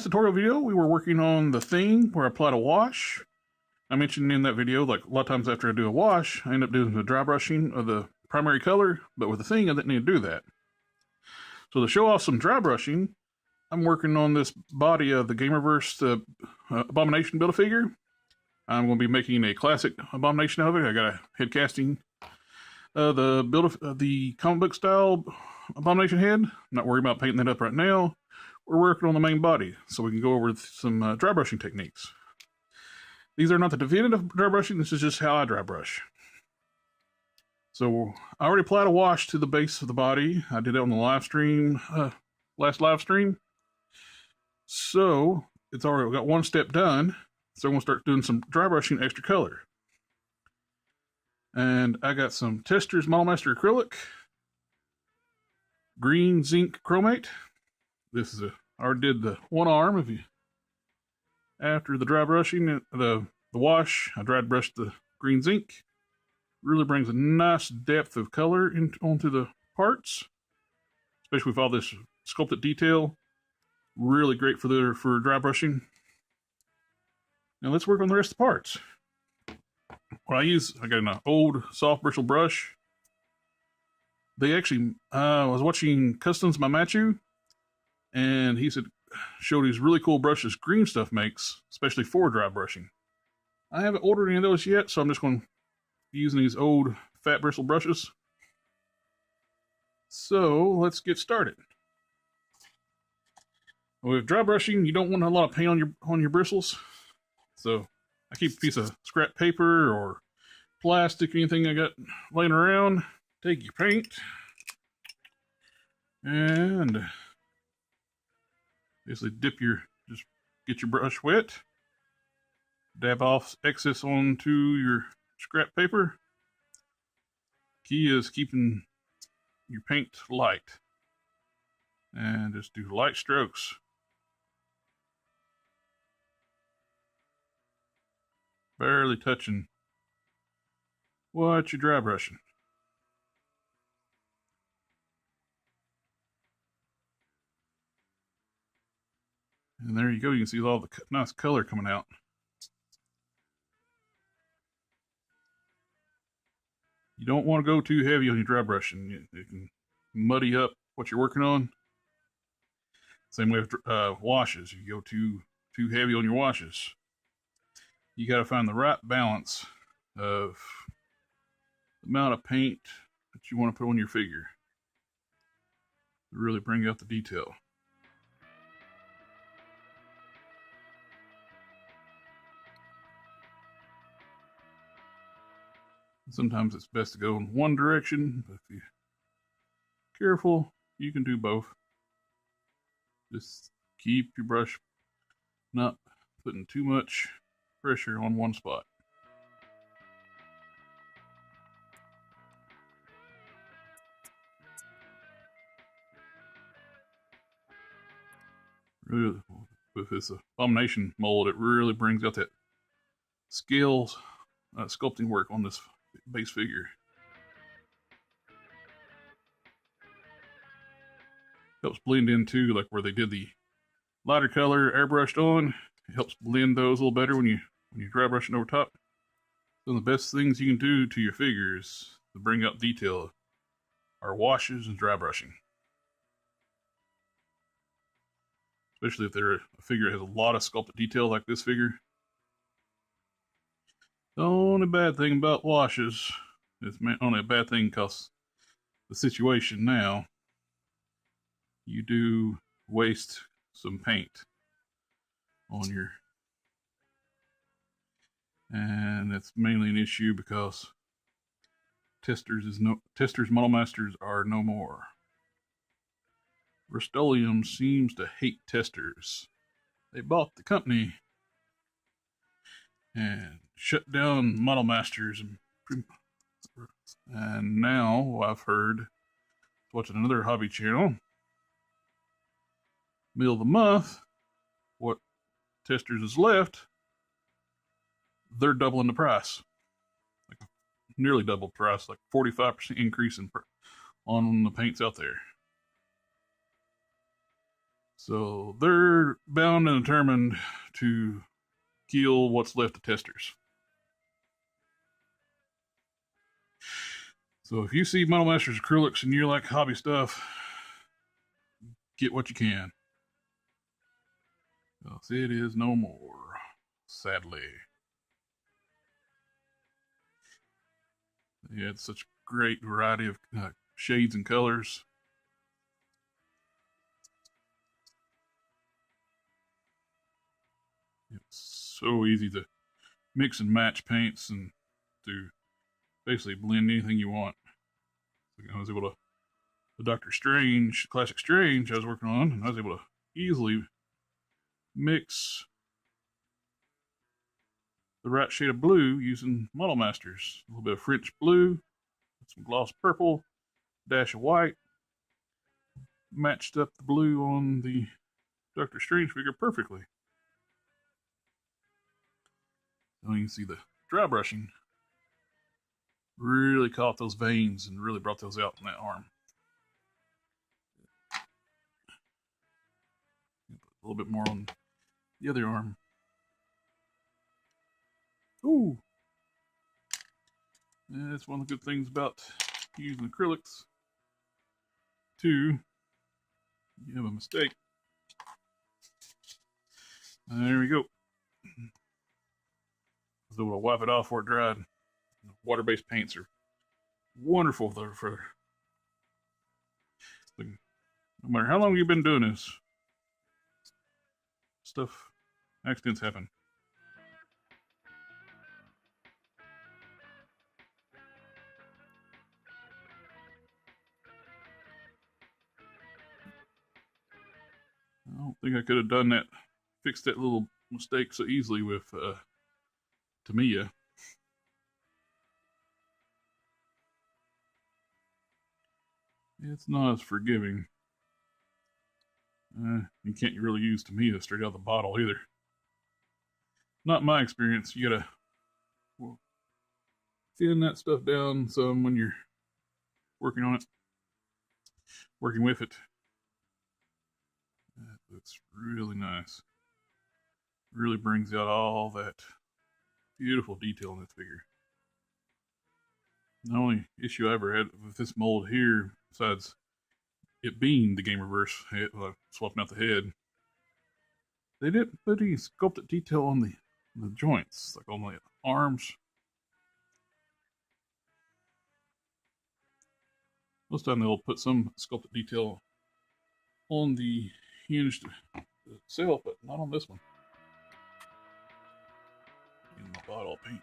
last tutorial video, we were working on the thing where I applied a wash. I mentioned in that video, like a lot of times after I do a wash, I end up doing the dry brushing of the primary color, but with the thing, I didn't need to do that. So to show off some dry brushing, I'm working on this body of the Gamerverse Abomination Build-A-Figure. I'm going to be making a classic Abomination of it. I got a head casting the comic book style Abomination head. I'm not worried about painting that up right now. We're working on the main body, so we can go over some dry brushing techniques. These are not the definitive dry brushing, this is just how I dry brush. So I already applied a wash to the base of the body. I did it on the live stream, last live stream. So it's already got one step done. So I'm going to start doing some dry brushing extra color. And I got some Testors Model Master Acrylic, green zinc chromate. This is I already did the one arm. After the dry brushing, the wash, I dry brushed the green zinc. Really brings a nice depth of color onto the parts, especially with all this sculpted detail. Really great for dry brushing. Now let's work on the rest of the parts. What I got an old soft bristle brush. They actually, I was watching Customs by Matchu, and he showed these really cool brushes Green Stuff makes, especially for dry brushing. I haven't ordered any of those yet, so I'm just going to be using these old fat bristle brushes. So let's get started. With dry brushing, you don't want a lot of paint on your bristles. So I keep a piece of scrap paper or plastic, anything I got laying around. Take your paint and basically just get your brush wet. Dab off excess onto your scrap paper. Key is keeping your paint light. And just do light strokes. Barely touching what you're dry brushing. And there you go, you can see all the nice color coming out. You don't want to go too heavy on your dry brushing. It can muddy up what you're working on. Same way with washes. You go too heavy on your washes. You got to find the right balance of the amount of paint that you want to put on your figure to really bring out the detail. Sometimes it's best to go in one direction, but if you're careful, you can do both. Just keep your brush not putting too much pressure on one spot. Really, with this Abomination mold, it really brings out that scale sculpting work on this base figure. Helps blend in too, like where they did the lighter color airbrushed on. It helps blend those a little better when you're dry brushing over top. Some of the best things you can do to your figures to bring out detail are washes and dry brushing. Especially if they're a figure that has a lot of sculpted detail like this figure. The only bad thing about washes is only a bad thing because the situation now, you do waste some paint on your, and that's mainly an issue because Testors Model Masters are no more. Rust-Oleum seems to hate Testors. They bought the company and shut down Model Masters, and now I've heard, watching another hobby channel, middle of the month, what Testors is left, they're doubling the price, like nearly double the price, like 45% increase on the paints out there. So they're bound and determined to kill what's left of testers. So if you see Model Masters acrylics and you like hobby stuff, get what you can. Because it is no more, sadly. They had such great variety of shades and colors. It's so easy to mix and match paints and to basically blend anything you want. I was able to, the Doctor Strange, Classic Strange I was working on, and I was able to easily mix the right shade of blue using Model Masters. A little bit of French blue, some gloss purple, dash of white. Matched up the blue on the Doctor Strange figure perfectly. So you can see the dry brushing really caught those veins and really brought those out in that arm. A little bit more on the other arm. Ooh. And that's one of the good things about using acrylics. Two, you have a mistake. There we go. I was able to wipe it off before it dried. Water-based paints are wonderful for no matter how long you've been doing this, stuff, accidents happen. I don't think I could have done that, fixed that little mistake so easily with Tamiya. It's not as forgiving. You can't really use Tamiya straight out of the bottle either. Not my experience. You gotta thin that stuff down some when you're working on it, working with it. That looks really nice. Really brings out all that beautiful detail in this figure. The only issue I ever had with this mold here, besides it being the Game Reverse, swapping out the head, they didn't put any sculpted detail on the joints, like on the arms. Most of the time they'll put some sculpted detail on the hinge itself, but not on this one. In my bottle paint.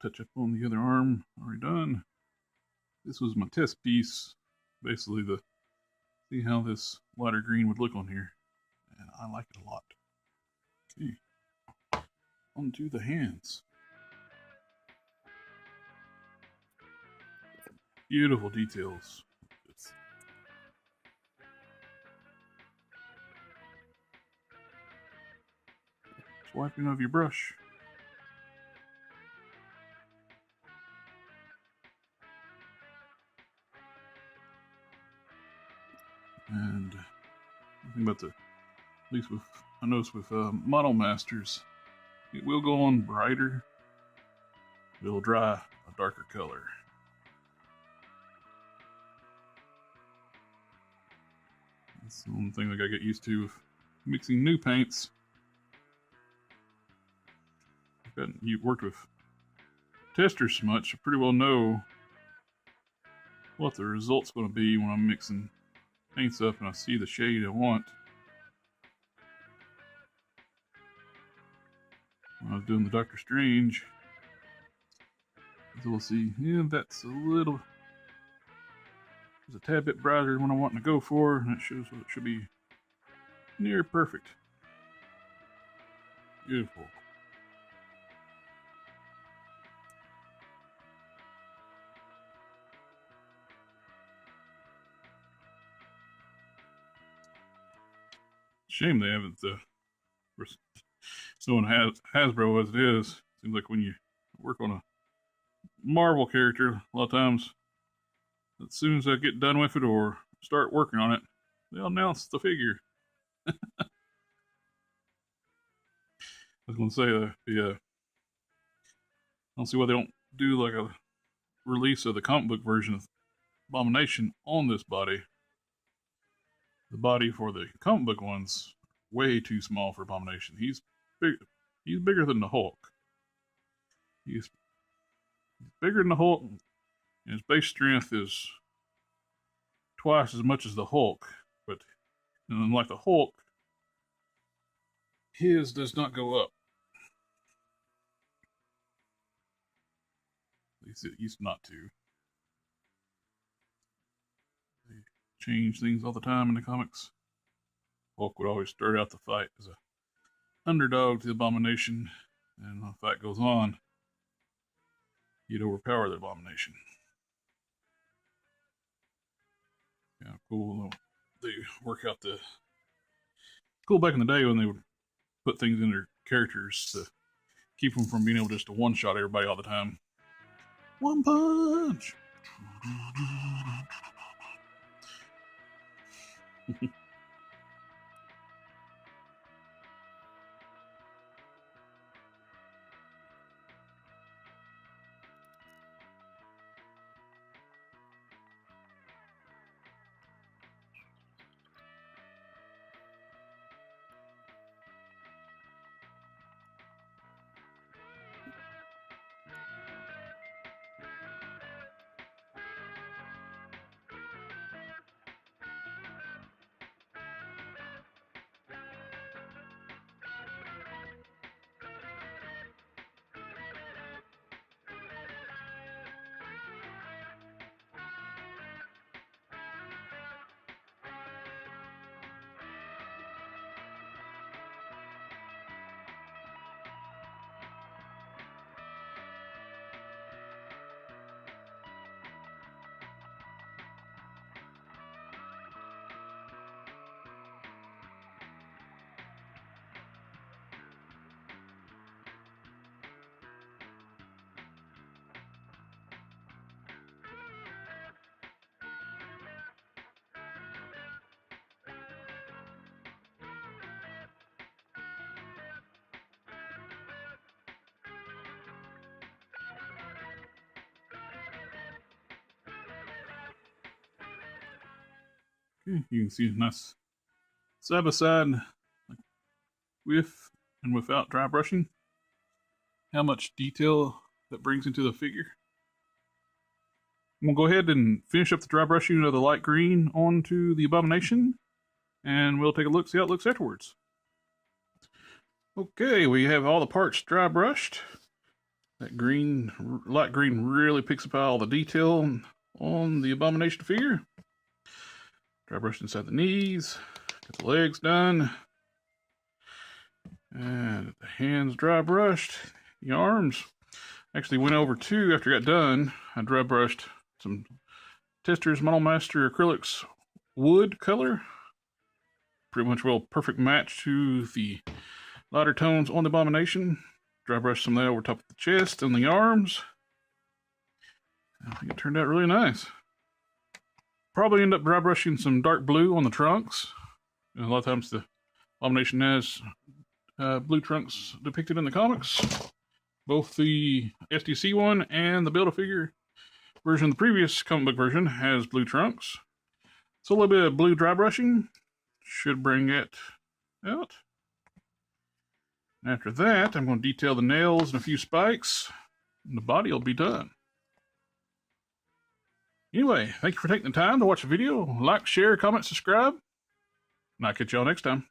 Touch up on the other arm, already done. This was my test piece, basically to see how this lighter green would look on here, and I like it a lot. Okay, onto the hands. Beautiful details. Swiping of your brush. And the thing about at least with, I noticed with Model Masters, it will go on brighter, but it'll dry a darker color. That's the one thing I gotta get used to with mixing new paints. You've worked with testers so much, I pretty well know what the result's going to be when I'm mixing paints up and I see the shade I want. When I was doing the Doctor Strange, we'll see, yeah, that's a little, it's a tad bit brighter than what I'm wanting to go for, and that shows what it should be near perfect. Beautiful. Shame they haven't knowing Hasbro as it is. Seems like when you work on a Marvel character, a lot of times as soon as I get done with it or start working on it, they'll announce the figure. I was going to say, I don't see why they don't do like a release of the comic book version of Abomination on this body. The body for the comic book one's way too small for Abomination. He's bigger than the Hulk. He's bigger than the Hulk, and his base strength is twice as much as the Hulk. But unlike the Hulk, his does not go up. At least it used not to. They change things all the time in the comics. Hulk would always start out the fight as an underdog to the Abomination, and when the fight goes on, he'd overpower the Abomination. Yeah, cool. They work out the cool back in the day when they would put things in their characters to keep them from being able just to one-shot everybody all the time. One punch! Okay, you can see a nice side by side, with and without dry brushing, how much detail that brings into the figure. I'm going to go ahead and finish up the dry brushing of the light green onto the Abomination, and we'll take a look, see how it looks afterwards. Okay, we have all the parts dry brushed. That green, light green really picks up all the detail on the Abomination figure. Dry brushed inside the knees, got the legs done, and the hands dry brushed, the arms. Actually went over too after I got done. I dry brushed some Testors Model Master Acrylics wood color. Pretty much perfect match to the lighter tones on the Abomination. Dry brushed some of that over top of the chest and the arms. I think it turned out really nice. Probably end up dry brushing some dark blue on the trunks. And a lot of times the Abomination has blue trunks depicted in the comics. Both the SDC one and the Build-A-Figure version, the previous comic book version, has blue trunks. So a little bit of blue dry brushing should bring it out. And after that, I'm going to detail the nails and a few spikes, and the body will be done. Anyway, thank you for taking the time to watch the video. Like, share, comment, subscribe, and I'll catch y'all next time.